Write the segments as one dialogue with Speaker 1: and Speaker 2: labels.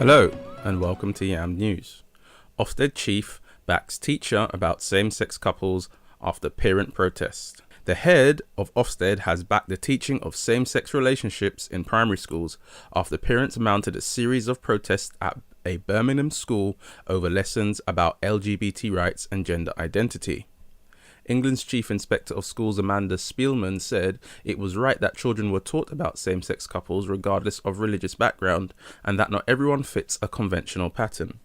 Speaker 1: Hello, and welcome to YAM News. Ofsted chief backs teacher about same-sex couples after parent protest. The head of Ofsted has backed the teaching of same-sex relationships in primary schools after parents mounted a series of protests at a Birmingham school over lessons about LGBT rights and gender identity. England's Chief Inspector of Schools Amanda Spielman said it was right that children were taught about same-sex couples regardless of religious background, and that not everyone fits a conventional pattern.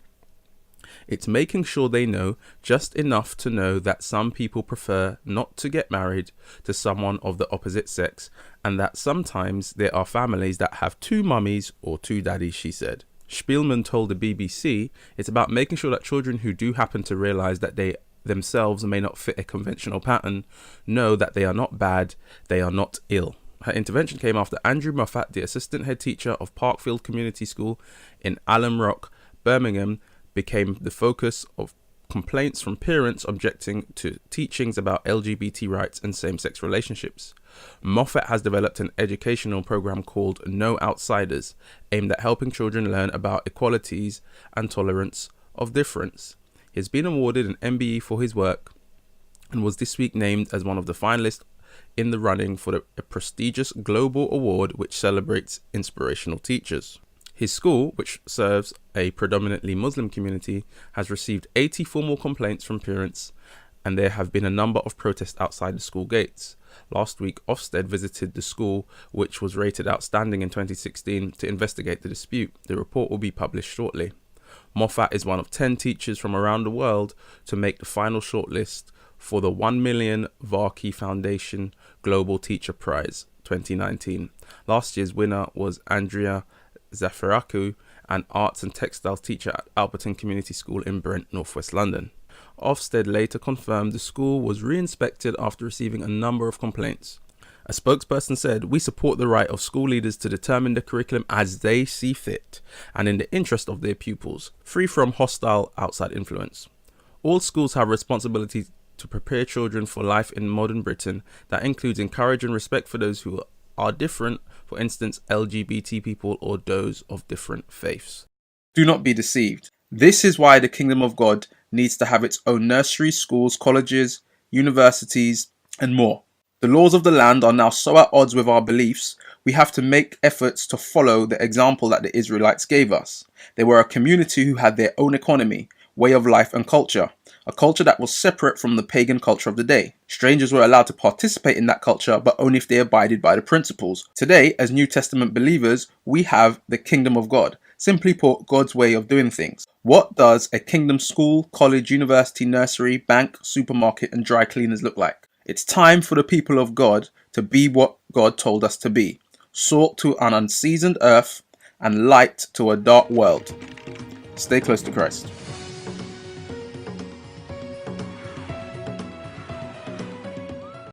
Speaker 1: It's making sure they know just enough to know that some people prefer not to get married to someone of the opposite sex, and that sometimes there are families that have two mummies or two daddies, she said. Spielman told the BBC it's about making sure that children who do happen to realise that they themselves may not fit a conventional pattern know that they are not bad, they are not ill. Her intervention came after Andrew Moffat, the assistant head teacher of Parkfield Community School in Alum Rock, Birmingham, became the focus of complaints from parents objecting to teachings about LGBT rights and same-sex relationships. Moffat has developed an educational program called No Outsiders, aimed at helping children learn about equalities and tolerance of difference. He has been awarded an MBE for his work and was this week named as one of the finalists in the running for a prestigious global award which celebrates inspirational teachers. His school, which serves a predominantly Muslim community, has received 80 formal complaints from parents, and there have been a number of protests outside the school gates. Last week, Ofsted visited the school, which was rated outstanding in 2016, to investigate the dispute. The report will be published shortly. Moffat is one of 10 teachers from around the world to make the final shortlist for the 1 million Varkey Foundation Global Teacher Prize 2019. Last year's winner was Andrea Zafiraku, an arts and textiles teacher at Alperton Community School in Brent, northwest London. Ofsted later confirmed the school was re-inspected after receiving a number of complaints. A spokesperson said, "We support the right of school leaders to determine the curriculum as they see fit and in the interest of their pupils, free from hostile outside influence. All schools have a responsibility to prepare children for life in modern Britain that includes encourage and respect for those who are different, for instance, LGBT people or those of different faiths." Do not be deceived. This is why the kingdom of God needs to have its own nurseries, schools, colleges, universities, and more. The laws of the land are now so at odds with our beliefs, we have to make efforts to follow the example that the Israelites gave us. They were a community who had their own economy, way of life and culture, a culture that was separate from the pagan culture of the day. Strangers were allowed to participate in that culture, but only if they abided by the principles. Today, as New Testament believers, we have the kingdom of God. Simply put, God's way of doing things. What does a kingdom school, college, university, nursery, bank, supermarket, and dry cleaners look like? It's time for the people of God to be what God told us to be. Salt to an unseasoned earth and light to a dark world. Stay close to Christ.